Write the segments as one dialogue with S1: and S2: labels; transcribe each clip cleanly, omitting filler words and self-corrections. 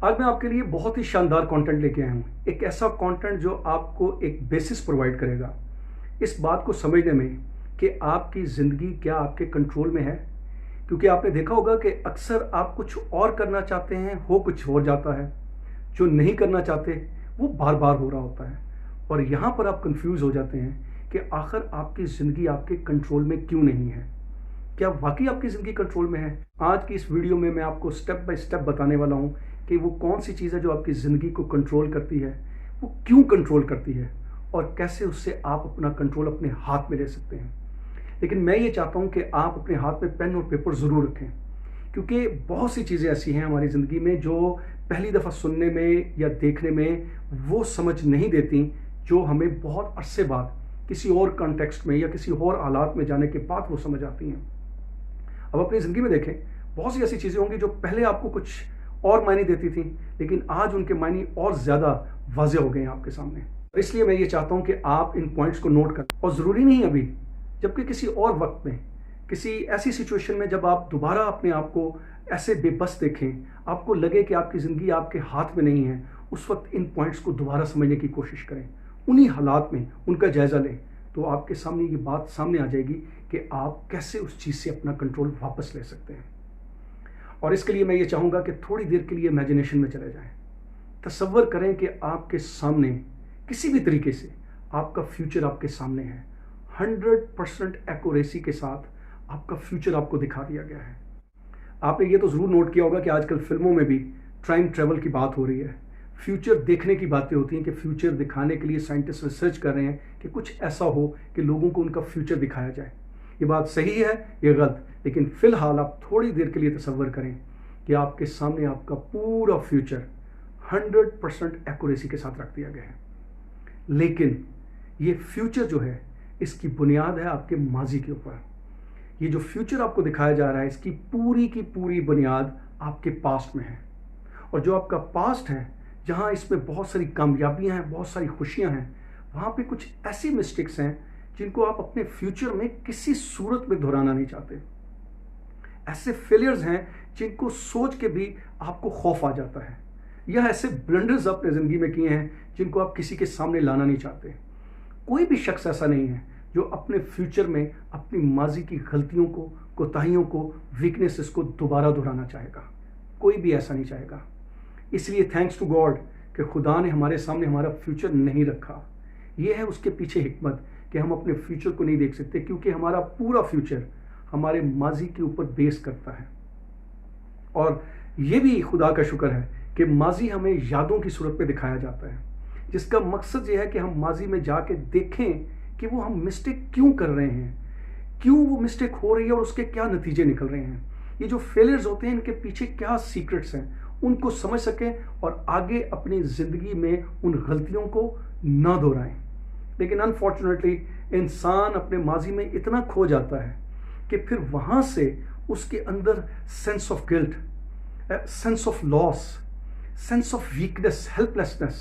S1: आज मैं आपके लिए बहुत ही शानदार कंटेंट लेके आया हूँ। एक ऐसा कंटेंट जो आपको एक बेसिस प्रोवाइड करेगा इस बात को समझने में कि आपकी ज़िंदगी क्या आपके कंट्रोल में है। क्योंकि आपने देखा होगा कि अक्सर आप कुछ और करना चाहते हैं, हो कुछ हो जाता है। जो नहीं करना चाहते वो बार बार हो रहा होता है और यहाँ पर आप कंफ्यूज हो जाते हैं कि आखिर आपकी ज़िंदगी आपके कंट्रोल में क्यों नहीं है। क्या वाकई आपकी ज़िंदगी कंट्रोल में है? आज की इस वीडियो में मैं आपको स्टेप बाय स्टेप बताने वाला हूँ कि वो कौन सी चीज़ है जो आपकी ज़िंदगी को कंट्रोल करती है, वो क्यों कंट्रोल करती है और कैसे उससे आप अपना कंट्रोल अपने हाथ में ले सकते हैं। लेकिन मैं ये चाहता हूँ कि आप अपने हाथ में पेन और पेपर ज़रूर रखें, क्योंकि बहुत सी चीज़ें ऐसी हैं हमारी ज़िंदगी में जो पहली दफ़ा सुनने में या देखने में वो समझ नहीं देती, जो हमें बहुत अरसे बाद किसी और कॉन्टेक्स्ट में या किसी और हालात में जाने के बाद वो समझ आती हैं। अब अपनी ज़िंदगी में देखें, बहुत सी ऐसी चीज़ें होंगी जो पहले आपको कुछ और मायने देती थी, लेकिन आज उनके मायने और ज़्यादा वाज़ेह हो गए हैं आपके सामने। इसलिए मैं ये चाहता हूँ कि आप इन पॉइंट्स को नोट करें। और ज़रूरी नहीं अभी, जबकि किसी और वक्त में, किसी ऐसी सिचुएशन में जब आप दोबारा अपने आप को ऐसे बेबस देखें, आपको लगे कि आपकी ज़िंदगी आपके हाथ में नहीं है, उस वक्त इन पॉइंट्स को दोबारा समझने की कोशिश करें। उन्हीं हालात में उनका जायज़ा लें, तो आपके सामने ये बात सामने आ जाएगी कि आप कैसे उस चीज़ से अपना कंट्रोल वापस ले सकते हैं। और इसके लिए मैं ये चाहूँगा कि थोड़ी देर के लिए इमेजिनेशन में चले जाएं। तसव्वुर करें कि आपके सामने किसी भी तरीके से आपका फ्यूचर आपके सामने है। 100% एक्यूरेसी के साथ आपका फ्यूचर आपको दिखा दिया गया है। आपने ये तो ज़रूर नोट किया होगा कि आजकल फिल्मों में भी टाइम ट्रैवल की बात हो रही है, फ्यूचर देखने की बातें होती हैं कि फ्यूचर दिखाने के लिए साइंटिस्ट रिसर्च कर रहे हैं कि कुछ ऐसा हो कि लोगों को उनका फ्यूचर दिखाया जाए। ये बात सही है या गलत, लेकिन फ़िलहाल आप थोड़ी देर के लिए तसव्वुर करें कि आपके सामने आपका पूरा फ्यूचर 100% एक्यूरेसी के साथ रख दिया गया है। लेकिन ये फ्यूचर जो है, इसकी बुनियाद है आपके माजी के ऊपर। ये जो फ्यूचर आपको दिखाया जा रहा है, इसकी पूरी की पूरी बुनियाद आपके पास्ट में है। और जो आपका पास्ट है, जहाँ इसमें बहुत सारी कामयाबियाँ हैं, बहुत सारी खुशियाँ हैं, वहाँ पे कुछ ऐसी मिस्टेक्स हैं जिनको आप अपने फ्यूचर में किसी सूरत में दोहराना नहीं चाहते। ऐसे फेलियर्स हैं जिनको सोच के भी आपको खौफ आ जाता है, या ऐसे ब्लंडर्स आपने ज़िंदगी में किए हैं जिनको आप किसी के सामने लाना नहीं चाहते। कोई भी शख्स ऐसा नहीं है जो अपने फ्यूचर में अपनी माजी की गलतियों को, कोताहियों को, वीकनेसेस को दोबारा दोहराना चाहेगा। कोई भी ऐसा नहीं चाहेगा। इसलिए थैंक्स टू गॉड कि खुदा ने हमारे सामने हमारा फ्यूचर नहीं रखा। ये है उसके पीछे हिकमत कि हम अपने फ्यूचर को नहीं देख सकते, क्योंकि हमारा पूरा फ्यूचर हमारे माजी के ऊपर बेस करता है। और ये भी खुदा का शुक्र है कि माजी हमें यादों की सूरत में दिखाया जाता है, जिसका मकसद ये है कि हम माजी में जाके देखें कि वो हम मिस्टेक क्यों कर रहे हैं, क्यों वो मिस्टेक हो रही है और उसके क्या नतीजे निकल रहे हैं। ये जो फेलियर्स होते हैं, इनके पीछे क्या सीक्रेट्स हैं, उनको समझ सकें और आगे अपनी ज़िंदगी में उन गलतियों को ना दोहराएं। लेकिन अनफॉर्चुनेटली इंसान अपने माजी में इतना खो जाता है कि फिर वहाँ से उसके अंदर sense of guilt, sense of loss, sense of weakness, helplessness,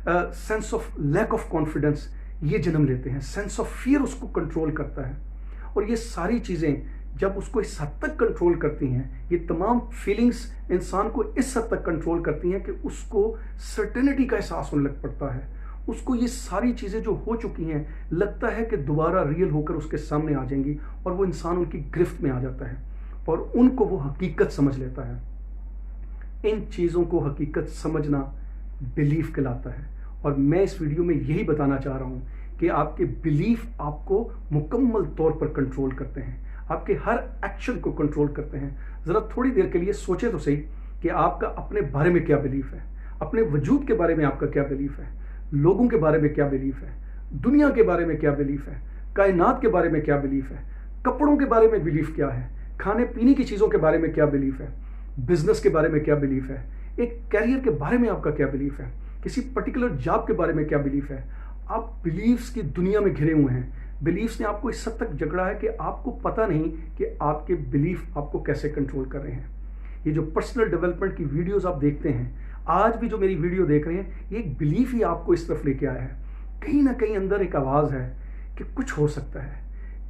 S1: sense of lack of confidence ये जन्म लेते हैं। सेंस ऑफ फियर उसको कंट्रोल करता है। और ये सारी चीज़ें जब उसको इस हद तक कंट्रोल करती हैं, ये तमाम फीलिंग्स इंसान को इस हद तक कंट्रोल करती हैं कि उसको सर्टेनिटी का एहसास होने लग पड़ता है। उसको ये सारी चीज़ें जो हो चुकी हैं लगता है कि दोबारा रियल होकर उसके सामने आ जाएंगी, और वो इंसान उनकी गिरफ्त में आ जाता है और उनको वो हकीकत समझ लेता है। इन चीज़ों को हकीकत समझना बिलीफ कहलाता है। और मैं इस वीडियो में यही बताना चाह रहा हूँ कि आपके बिलीफ आपको मुकम्मल तौर पर कंट्रोल करते हैं, आपके हर एक्शन को कंट्रोल करते हैं। ज़रा थोड़ी देर के लिए सोचें तो सही कि आपका अपने बारे में क्या बिलीफ है, अपने वजूद के बारे में आपका क्या बिलीफ है, लोगों के बारे में क्या बिलीफ है, दुनिया के बारे में क्या बिलीफ है, कायनात के बारे में क्या बिलीफ है, कपड़ों के बारे में बिलीफ क्या है, खाने पीने की चीज़ों के बारे में क्या बिलीफ है, बिजनेस के बारे में क्या बिलीफ है, एक कैरियर के बारे में आपका क्या बिलीफ है, किसी पर्टिकुलर जॉब के बारे में क्या बिलीफ है। आप बिलीफ्स की दुनिया में घिरे हुए हैं। बिलीफ्स ने आपको इस हद तक जकड़ा है कि आपको पता नहीं कि आपके बिलीफ आपको कैसे कंट्रोल कर रहे हैं। ये जो पर्सनल डेवलपमेंट की वीडियोस आप देखते हैं, आज भी जो मेरी वीडियो देख रहे हैं, ये एक बिलीफ ही आपको इस तरफ लेके आया है। कहीं ना कहीं अंदर एक आवाज़ है कि कुछ हो सकता है,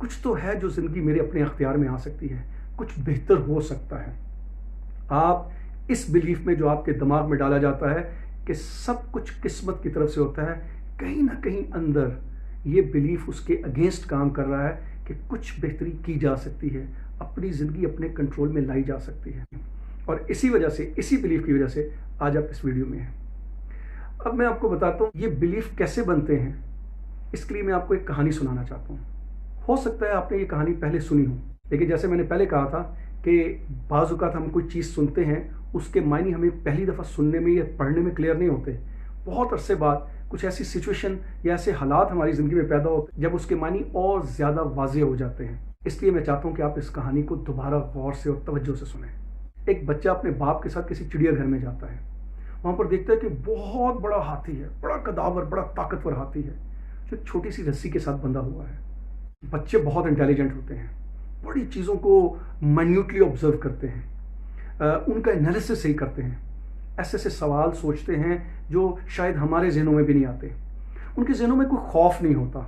S1: कुछ तो है जो ज़िंदगी मेरे अपने अख्तियार में आ सकती है, कुछ बेहतर हो सकता है। आप इस बिलीफ में जो आपके दिमाग में डाला जाता है कि सब कुछ किस्मत की तरफ से होता है, कहीं ना कहीं अंदर ये बिलीफ उसके अगेंस्ट काम कर रहा है कि कुछ बेहतरी की जा सकती है, अपनी ज़िंदगी अपने कंट्रोल में लाई जा सकती है। और इसी वजह से, इसी बिलीफ की वजह से आज आप इस वीडियो में हैं। अब मैं आपको बताता हूँ ये बिलीफ कैसे बनते हैं। इसके लिए मैं आपको एक कहानी सुनाना चाहता हूँ। हो सकता है आपने ये कहानी पहले सुनी हो, लेकिन जैसे मैंने पहले कहा था कि बाज़ औक़ात हम कोई चीज़ सुनते हैं, उसके मायने हमें पहली दफ़ा सुनने में या पढ़ने में क्लियर नहीं होते। बहुत अरसे बाद कुछ ऐसी सिचुएशन या ऐसे हालात हमारी ज़िंदगी में पैदा होते हैं जब उसके मानी और ज़्यादा वाज़ेह हो जाते हैं। इसलिए मैं चाहता हूँ कि आप इस कहानी को दोबारा गौर से और तवज्जो से सुनें। एक बच्चा अपने बाप के साथ किसी चिड़ियाघर में जाता है। वहाँ पर देखता है कि बहुत बड़ा हाथी है, बड़ा कदावर, बड़ा ताकतवर हाथी है जो छोटी सी रस्सी के साथ बंधा हुआ है। बच्चे बहुत इंटेलिजेंट होते हैं, बड़ी चीज़ों को माइन्यूटली ऑब्जर्व करते हैं, उनका एनालिसिस सही करते हैं, ऐसे ऐसे सवाल सोचते हैं जो शायद हमारे जहनों में भी नहीं आते। उनके जहनों में कोई खौफ नहीं होता।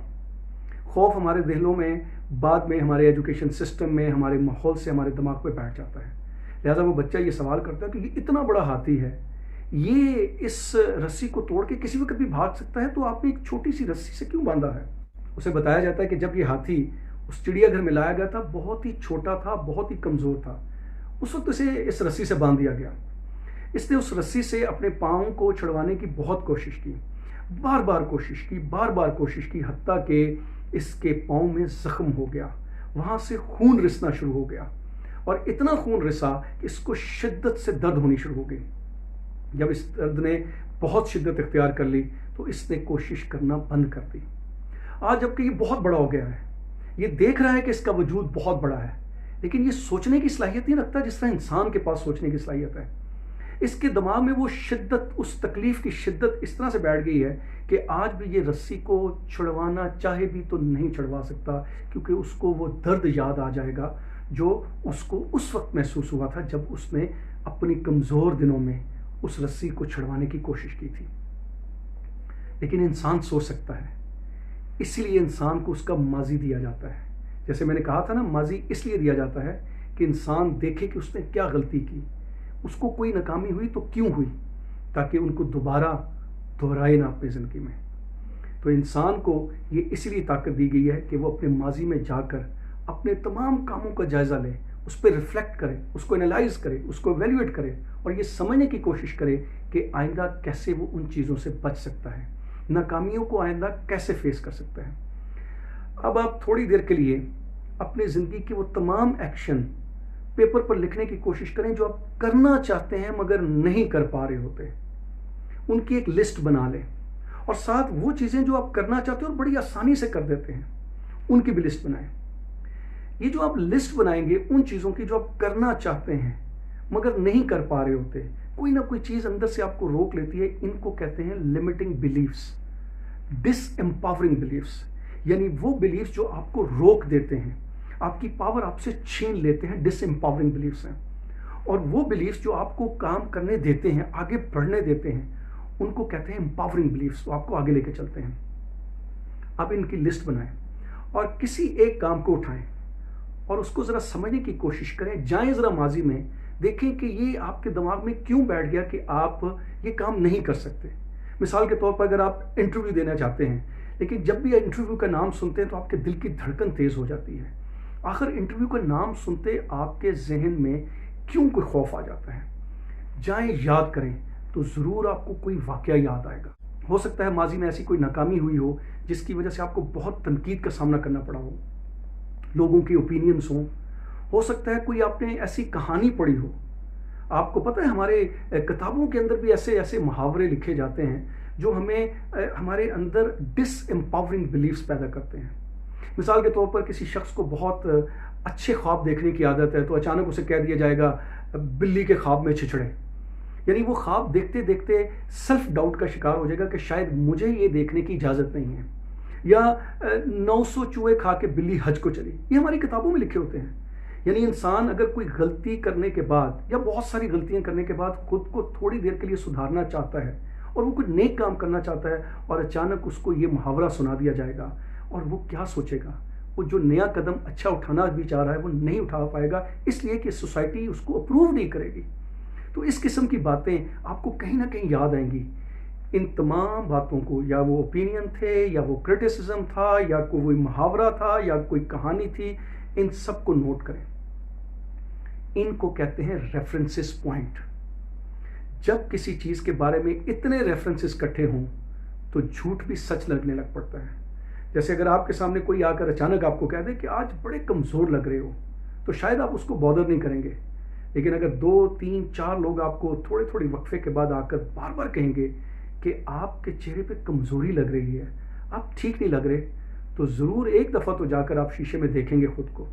S1: खौफ हमारे दिलों में बाद में हमारे एजुकेशन सिस्टम में, हमारे माहौल से हमारे दिमाग पे बैठ जाता है। लिहाजा वो बच्चा ये सवाल करता है कि ये इतना बड़ा हाथी है, ये इस रस्सी को तोड़ के किसी वक्त भी भाग सकता है, तो आपने एक छोटी सी रस्सी से क्यों बांधा है? उसे बताया जाता है कि जब ये हाथी उस चिड़ियाघर में लाया गया था, बहुत ही छोटा था, बहुत ही कमज़ोर था। उस वक्त इसे इस रस्सी से बांध दिया गया। इसने उस रस्सी से अपने पाँव को छुड़वाने की बहुत कोशिश की, बार बार कोशिश की, बार बार कोशिश की, हत्ता कि इसके पाँव में ज़ख्म हो गया, वहाँ से खून रिसना शुरू हो गया और इतना खून रिसा कि इसको शिद्दत से दर्द होनी शुरू हो गई। जब इस दर्द ने बहुत शिद्दत इख्तियार कर ली तो इसने कोशिश करना बंद कर दी। आज जबकि ये बहुत बड़ा हो गया है, ये देख रहा है कि इसका वजूद बहुत बड़ा है, लेकिन ये सोचने की सलाहियत नहीं रखता जिस तरह इंसान के पास सोचने की सलाहियत है। इसके दिमाग में वो शिद्दत, उस तकलीफ की शिद्दत इस तरह से बैठ गई है कि आज भी ये रस्सी को छुड़वाना चाहे भी तो नहीं छुड़वा सकता, क्योंकि उसको वो दर्द याद आ जाएगा जो उसको उस वक्त महसूस हुआ था जब उसने अपनी कमज़ोर दिनों में उस रस्सी को छुड़वाने की कोशिश की थी। लेकिन इंसान सोच सकता है, इसीलिए इंसान को उसका माजी दिया जाता है। जैसे मैंने कहा था ना, माजी इसलिए दिया जाता है कि इंसान देखे कि उसने क्या गलती की, उसको कोई नाकामी हुई तो क्यों हुई, ताकि उनको दोबारा दोहराए ना अपनी ज़िंदगी में। तो इंसान को ये इसलिए ताकत दी गई है कि वो अपने माजी में जाकर अपने तमाम कामों का जायज़ा ले, उस पर रिफ्लेक्ट करे, उसको एनालाइज करे, उसको एवेल्यूएट करे और ये समझने की कोशिश करे कि आइंदा कैसे वो उन चीज़ों से बच सकता है, नाकामियों को आइंदा कैसे फेस कर सकता है। अब आप थोड़ी देर के लिए अपनी ज़िंदगी के वो तमाम एक्शन पेपर पर लिखने की कोशिश करें जो आप करना चाहते हैं मगर नहीं कर पा रहे होते। उनकी एक लिस्ट बना लें और साथ वो चीज़ें जो आप करना चाहते हो और बड़ी आसानी से कर देते हैं, उनकी भी लिस्ट बनाएं। ये जो आप लिस्ट बनाएंगे उन चीज़ों की जो आप करना चाहते हैं मगर नहीं कर पा रहे होते, कोई ना कोई चीज़ अंदर से आपको रोक लेती है, इनको कहते हैं लिमिटिंग बिलीव्स, डिसएम्पावरिंग बिलीव्स। यानी वो बिलीव्स जो आपको रोक देते हैं, आपकी पावर आपसे छीन लेते हैं, डिसएम्पावरिंग बिलीव्स हैं। और वो बिलीव्स जो आपको काम करने देते हैं, आगे बढ़ने देते हैं, उनको कहते हैं एम्पावरिंग बिलीव्स, वो आपको आगे लेके चलते हैं। आप इनकी लिस्ट बनाएं और किसी एक काम को उठाएं और उसको ज़रा समझने की कोशिश करें। जाएं ज़रा माजी में, देखें कि ये आपके दिमाग में क्यों बैठ गया कि आप ये काम नहीं कर सकते। मिसाल के तौर पर अगर आप इंटरव्यू देना चाहते हैं, लेकिन जब भी इंटरव्यू का नाम सुनते हैं तो आपके दिल की धड़कन तेज़ हो जाती है। आखिर इंटरव्यू का नाम सुनते आपके जहन में क्यों कोई खौफ आ जाता है? जाएं, याद करें तो ज़रूर आपको कोई वाक़या याद आएगा। हो सकता है माजी में ऐसी कोई नाकामी हुई हो जिसकी वजह से आपको बहुत तनकीद का सामना करना पड़ा हो, लोगों की ओपिनियंस हों। हो सकता है कोई आपने ऐसी कहानी पढ़ी हो। आपको पता है हमारे किताबों के अंदर भी ऐसे ऐसे मुहावरे लिखे जाते हैं जो हमें हमारे अंदर डिसएम्पावरिंग बिलीव्स पैदा करते हैं। मिसाल के तौर पर किसी शख्स को बहुत अच्छे ख्वाब देखने की आदत है, तो अचानक उसे कह दिया जाएगा बिल्ली के ख्वाब में छिछड़े। यानी वो ख्वाब देखते देखते सेल्फ डाउट का शिकार हो जाएगा कि शायद मुझे ये देखने की इजाज़त नहीं है, या 900 चूहे खा के बिल्ली हज को चली। ये हमारी किताबों में लिखे होते हैं। यानी इंसान अगर कोई गलती करने के बाद या बहुत सारी गलतियां करने के बाद खुद को थोड़ी देर के लिए सुधारना चाहता है और वो कुछ नेक काम करना चाहता है और अचानक उसको ये मुहावरा सुना दिया जाएगा, और वो क्या सोचेगा? वो जो नया कदम अच्छा उठाना भी चाह रहा है वो नहीं उठा पाएगा, इसलिए कि सोसाइटी उसको अप्रूव नहीं करेगी। तो इस किस्म की बातें आपको कहीं ना कहीं याद आएंगी। इन तमाम बातों को, या वो ओपिनियन थे, या वो क्रिटिसिज्म था, या कोई मुहावरा था, या कोई कहानी थी, इन सब को नोट करें। इनको कहते हैं रेफरेंसेस पॉइंट। जब किसी चीज़ के बारे में इतने रेफरेंसेस इकट्ठे हों तो झूठ भी सच लगने लग पड़ता है। जैसे अगर आपके सामने कोई आकर अचानक आपको कह दे कि आज बड़े कमज़ोर लग रहे हो, तो शायद आप उसको बॉदर नहीं करेंगे। लेकिन अगर 2, 3, 4 लोग आपको थोड़े थोड़े वक्फे के बाद आकर बार बार कहेंगे कि आपके चेहरे पे कमज़ोरी लग रही है, आप ठीक नहीं लग रहे, तो ज़रूर एक दफ़ा तो जाकर आप शीशे में देखेंगे खुद को।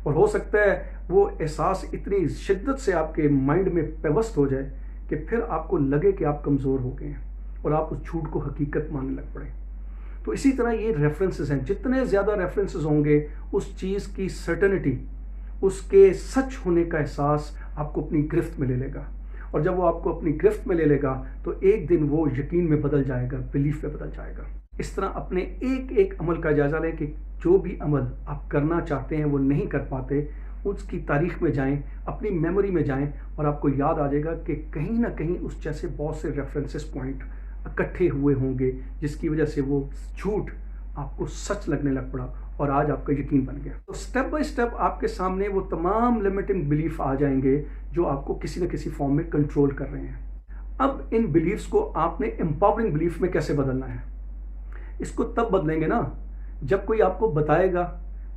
S1: और हो सकता है वो एहसास इतनी शिद्दत से आपके माइंड में पेवस्त हो जाए कि फिर आपको लगे कि आप कमज़ोर हो गए हैं और आप उस झूठ को हकीकत मानने लग पड़े। तो इसी तरह ये रेफरेंसेस हैं। जितने ज़्यादा रेफरेंसेस होंगे, उस चीज़ की सर्टेनिटी, उसके सच होने का एहसास आपको अपनी गिरफ्त में ले लेगा। और जब वो आपको अपनी गिरफ्त में ले लेगा तो एक दिन वो यकीन में बदल जाएगा, बिलीफ में बदल जाएगा। इस तरह अपने एक एक अमल का जायज़ा लें कि जो भी अमल आप करना चाहते हैं वो नहीं कर पाते, उसकी तारीख में जाएं, अपनी मेमोरी में जाएं, और आपको याद आ जाएगा कि कहीं ना कहीं उस जैसे बहुत से रेफरेंसेस पॉइंट इकट्ठे हुए होंगे जिसकी वजह से वो झूठ आपको सच लगने लग पड़ा और आज आपका यकीन बन गया। तो स्टेप बाय स्टेप आपके सामने वो तमाम लिमिटिंग बिलीफ आ जाएंगे जो आपको किसी न किसी फॉर्म में कंट्रोल कर रहे हैं। अब इन बिलीफ्स को आपने एम्पावरिंग बिलीफ में कैसे बदलना है? इसको तब बदलेंगे ना जब कोई आपको बताएगा,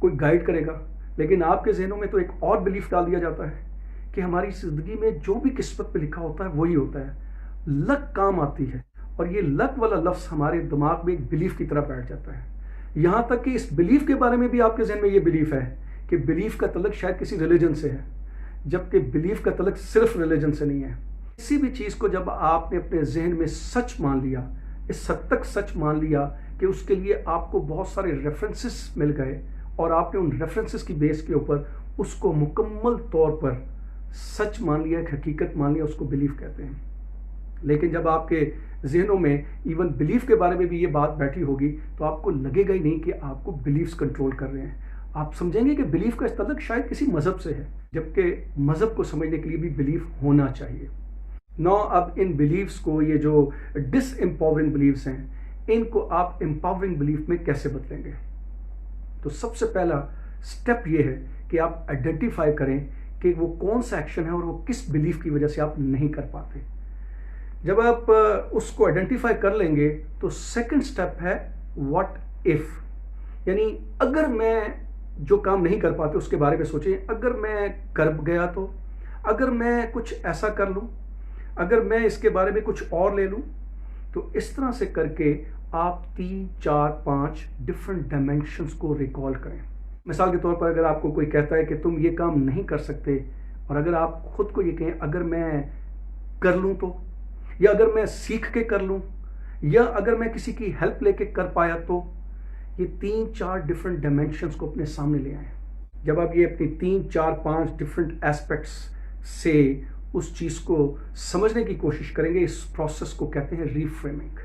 S1: कोई गाइड करेगा। लेकिन आपके जहनों में तो एक और बिलीफ डाल दिया जाता है कि हमारी ज़िंदगी में जो भी किस्मत पे लिखा होता है वही होता है, लक काम आती है। और ये लक वाला लफ्ज़ हमारे दिमाग में एक बिलीफ की तरह बैठ जाता है। यहाँ तक कि इस बिलीफ के बारे में भी आपके जहन में ये बिलीफ है कि बिलीफ का तल्लुक शायद किसी रिलीजन से है, जबकि बिलीफ का तल्लुक सिर्फ रिलीजन से नहीं है। किसी भी चीज़ को जब आपने अपने जहन में सच मान लिया, इस हद तक सच मान लिया कि उसके लिए आपको बहुत सारे रेफरेंसेस मिल गए और आपने उन रेफरेंसेस की बेस के ऊपर उसको मुकम्मल तौर पर सच मान लिया, एक हकीकत मान लिया, उसको बिलीफ कहते हैं। लेकिन जब आपके जहनों में इवन बिलीफ के बारे में भी ये बात बैठी होगी तो आपको लगेगा ही नहीं कि आपको बिलीफ्स कंट्रोल कर रहे हैं। आप समझेंगे कि बिलीफ का ताल्लुक शायद किसी मज़हब से है, जबकि मज़हब को समझने के लिए भी बिलीफ होना चाहिए। नौ, अब इन बिलीफ्स को, ये जो डिसएम्पावरिंग बिलीफ्स हैं, इनको आप एम्पावरिंग बिलीफ में कैसे बदलेंगे? तो सबसे पहला स्टेप ये है कि आप आइडेंटिफाई करें कि वो कौन सा एक्शन है और वो किस बिलीफ की वजह से आप नहीं कर पाते। जब आप उसको आइडेंटिफाई कर लेंगे तो सेकंड स्टेप है व्हाट इफ, यानी अगर मैं जो काम नहीं कर पाते उसके बारे में सोचें। अगर मैं कर गया तो, अगर मैं कुछ ऐसा कर लूं, अगर मैं इसके बारे में कुछ और ले लूं। तो इस तरह से करके आप 3, 4, 5 डिफरेंट डायमेंशंस को रिकॉल करें। मिसाल के तौर पर अगर आपको कोई कहता है कि तुम ये काम नहीं कर सकते, और अगर आप खुद को ये कहें अगर मैं कर लूं तो, या अगर मैं सीख के कर लूं, या अगर मैं किसी की हेल्प लेके कर पाया तो, ये 3, 4 डिफरेंट डायमेंशंस को अपने सामने ले आएं। जब आप ये अपनी 3, 4, 5 डिफरेंट एस्पेक्ट्स से उस चीज़ को समझने की कोशिश करेंगे, इस प्रोसेस को कहते हैं रीफ्रेमिंग।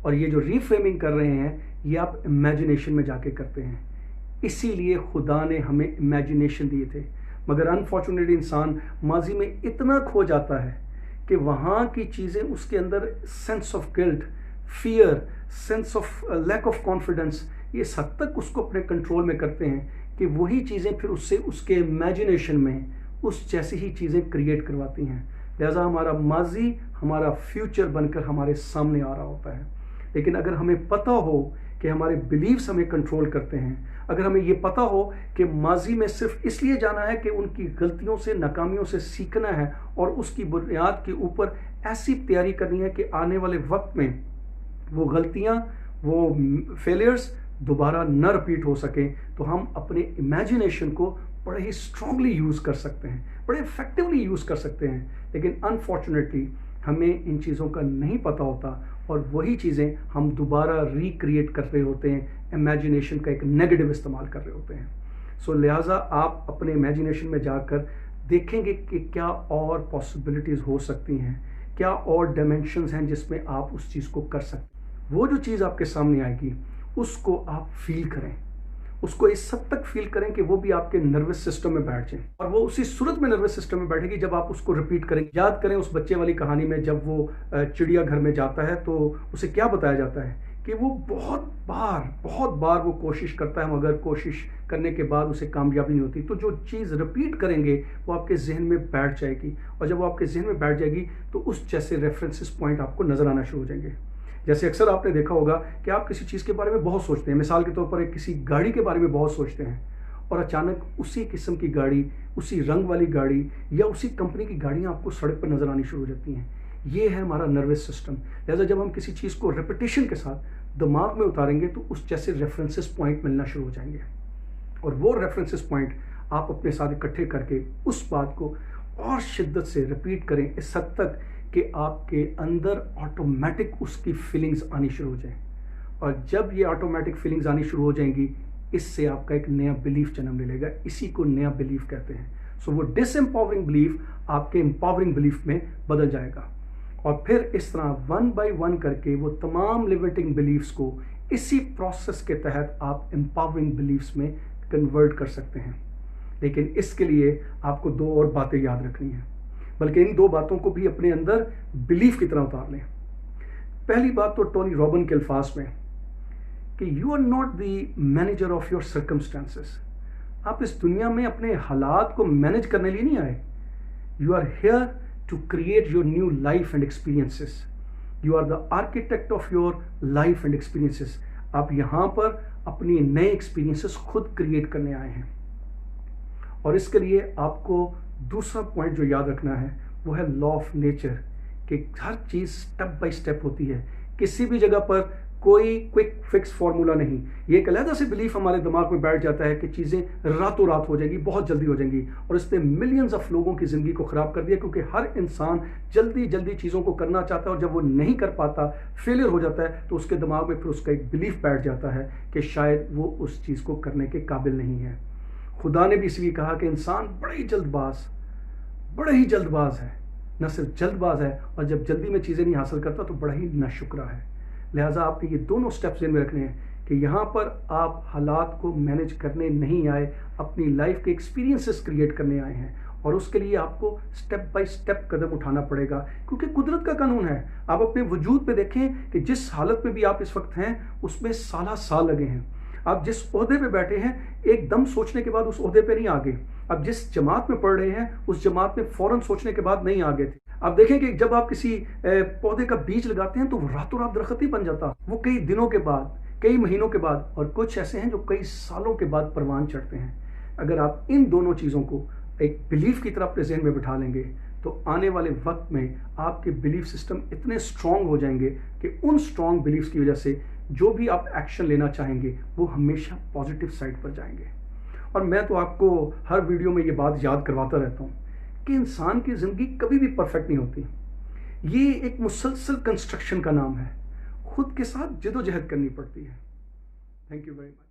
S1: और ये जो रीफ्रेमिंग कर रहे हैं ये आप इमेजिनेशन में जाके करते हैं। इसीलिए खुदा ने हमें इमेजिनेशन दिए थे, मगर अनफॉर्चुनेटली इंसान माजी में इतना खो जाता है कि वहाँ की चीज़ें उसके अंदर sense of guilt, fear, sense of lack of confidence, ये इस हद तक उसको अपने कंट्रोल में करते हैं कि वही चीज़ें फिर उससे उसके इमेजिनेशन में उस जैसी ही चीज़ें क्रिएट करवाती हैं। लिहाजा हमारा माजी हमारा फ्यूचर बनकर हमारे सामने आ रहा होता है। लेकिन अगर हमें पता हो कि हमारे बिलीव्स हमें कंट्रोल करते हैं, अगर हमें ये पता हो कि माजी में सिर्फ इसलिए जाना है कि उनकी गलतियों से, नाकामियों से सीखना है और उसकी बुनियाद के ऊपर ऐसी तैयारी करनी है कि आने वाले वक्त में वो गलतियाँ, वो फेलियर्स दोबारा न रिपीट हो सकें, तो हम अपने इमेजिनेशन को बड़े ही स्ट्रांगली यूज़ कर सकते हैं, बड़े इफेक्टिवली यूज़ कर सकते हैं। लेकिन अनफॉर्चुनेटली हमें इन चीज़ों का नहीं पता होता और वही चीज़ें हम दोबारा रिक्रिएट कर रहे होते हैं, इमेजिनेशन का एक नेगेटिव इस्तेमाल कर रहे होते हैं। सो लिहाजा आप अपने इमेजिनेशन में जाकर देखेंगे कि क्या और पॉसिबिलिटीज़ हो सकती हैं, क्या और डायमेंशंस हैं जिसमें आप उस चीज़ को कर सकते हैं। वो जो चीज़ आपके सामने आएगी उसको आप फील करें, اس کو اس حد تک فیل کریں کہ وہ بھی آپ کے نروس سسٹم میں بیٹھ جائیں، اور وہ اسی صورت میں نروس سسٹم میں بیٹھے گی جب آپ اس کو ریپیٹ کریں گے۔ یاد کریں اس بچے والی کہانی میں جب وہ چڑیا گھر میں جاتا ہے تو اسے کیا بتایا جاتا ہے کہ وہ بہت بار وہ کوشش کرتا ہے، مگر کوشش کرنے کے بعد اسے کامیابی نہیں ہوتی۔ تو جو چیز ریپیٹ کریں گے وہ آپ کے ذہن میں بیٹھ جائے گی، اور جب وہ آپ کے ذہن میں بیٹھ جائے گی تو اس جیسے ریفرنسز پوائنٹ آپ کو نظر آنا شروع ہو جائیں گے۔ جیسے اکثر آپ نے دیکھا ہوگا کہ آپ کسی چیز کے بارے میں بہت سوچتے ہیں، مثال کے طور پر ایک کسی گاڑی کے بارے میں بہت سوچتے ہیں، اور اچانک اسی قسم کی گاڑی، اسی رنگ والی گاڑی یا اسی کمپنی کی گاڑیاں آپ کو سڑک پر نظر آنی شروع ہو جاتی ہیں۔ یہ ہے ہمارا نروس سسٹم۔ لہٰذا جب ہم کسی چیز کو ریپیٹیشن کے ساتھ دماغ میں اتاریں گے تو اس جیسے ریفرنسز پوائنٹ ملنا شروع ہو جائیں گے، اور وہ ریفرنسز پوائنٹ آپ اپنے ساتھ اکٹھے کر کے اس بات کو اور شدت سے ریپیٹ کریں اس حد تک کہ آپ کے اندر آٹومیٹک اس کی فیلنگز آنی شروع ہو جائیں، اور جب یہ آٹومیٹک فیلنگز آنی شروع ہو جائیں گی، اس سے آپ کا ایک نیا بلیف جنم لے لے گا۔ اسی کو نیا بلیف کہتے ہیں۔ سو وہ ڈس امپاورنگ بلیف آپ کے امپاورنگ بلیف میں بدل جائے گا، اور پھر اس طرح 1 بائی 1 کر کے وہ تمام لیمیٹنگ بلیفز کو اسی پروسیس کے تحت آپ امپاورنگ بلیفز میں کنورٹ کر سکتے ہیں۔ لیکن اس کے لیے آپ کو 2 اور باتیں یاد رکھنی ہیں، بلکہ ان 2 باتوں کو بھی اپنے اندر بلیف کی طرح اتار لیں۔ پہلی بات تو ٹونی رابن کے الفاظ میں کہ you are not the manager of your circumstances. آپ اس دنیا میں اپنے حالات کو مینیج کرنے لیے نہیں آئے، you are here to create your new life and experiences. You are the architect of your life and experiences. آپ یہاں پر اپنی نئے ایکسپیرینسز خود کریٹ کرنے آئے ہیں، اور اس کے لیے آپ کو دوسرا پوائنٹ جو یاد رکھنا ہے وہ ہے لا آف نیچر، کہ ہر چیز سٹیپ بائی سٹیپ ہوتی ہے۔ کسی بھی جگہ پر کوئی کوئک فکس فارمولا نہیں۔ یہ ایک علیحدہ سے بلیف ہمارے دماغ میں بیٹھ جاتا ہے کہ چیزیں راتوں رات ہو جائیں گی، بہت جلدی ہو جائیں گی، اور اس نے ملینز آف لوگوں کی زندگی کو خراب کر دیا، کیونکہ ہر انسان جلدی چیزوں کو کرنا چاہتا ہے، اور جب وہ نہیں کر پاتا، فیلئر ہو جاتا ہے، تو اس کے دماغ میں پھر اس کا ایک بلیف بیٹھ جاتا ہے کہ شاید وہ اس چیز کو کرنے کے قابل نہیں ہے۔ خدا نے بھی اس لیے کہا کہ انسان بڑا ہی جلد باز ہے، نہ صرف جلد باز ہے، اور جب جلدی میں چیزیں نہیں حاصل کرتا تو بڑا ہی ناشکرا ہے۔ لہٰذا آپ نے یہ دونوں سٹیپس ذہن میں رکھنے ہیں کہ یہاں پر آپ حالات کو مینیج کرنے نہیں آئے، اپنی لائف کے ایکسپیرینسز کریٹ کرنے آئے ہیں، اور اس کے لیے آپ کو سٹیپ بائی سٹیپ قدم اٹھانا پڑے گا، کیونکہ قدرت کا قانون ہے۔ آپ اپنے وجود پہ دیکھیں کہ جس حالت میں بھی آپ اس وقت ہیں اس میں سال لگے ہیں۔ آپ جس عہدے پہ بیٹھے ہیں ایک دم سوچنے کے بعد اس عہدے پہ نہیں آگے، آپ جس جماعت میں پڑھ رہے ہیں اس جماعت میں فوراً سوچنے کے بعد نہیں آگے تھے۔ آپ دیکھیں کہ جب آپ کسی پودے کا بیج لگاتے ہیں تو وہ راتوں رات درخت نہیں بن جاتا، وہ کئی دنوں کے بعد، کئی مہینوں کے بعد، اور کچھ ایسے ہیں جو کئی سالوں کے بعد پروان چڑھتے ہیں۔ اگر آپ ان دونوں چیزوں کو ایک بلیف کی طرح اپنے ذہن میں بٹھا لیں گے تو آنے والے وقت میں آپ کے بلیف سسٹم اتنے اسٹرانگ ہو جائیں گے کہ ان اسٹرانگ بلیفس کی وجہ سے جو بھی آپ ایکشن لینا چاہیں گے وہ ہمیشہ پازیٹیو سائڈ پر جائیں گے۔ اور میں تو آپ کو ہر ویڈیو میں یہ بات یاد کرواتا رہتا ہوں کہ انسان کی زندگی کبھی بھی پرفیکٹ نہیں ہوتی، یہ ایک مسلسل کنسٹرکشن کا نام ہے، خود کے ساتھ جدوجہد کرنی پڑتی ہے۔ Thank you very much.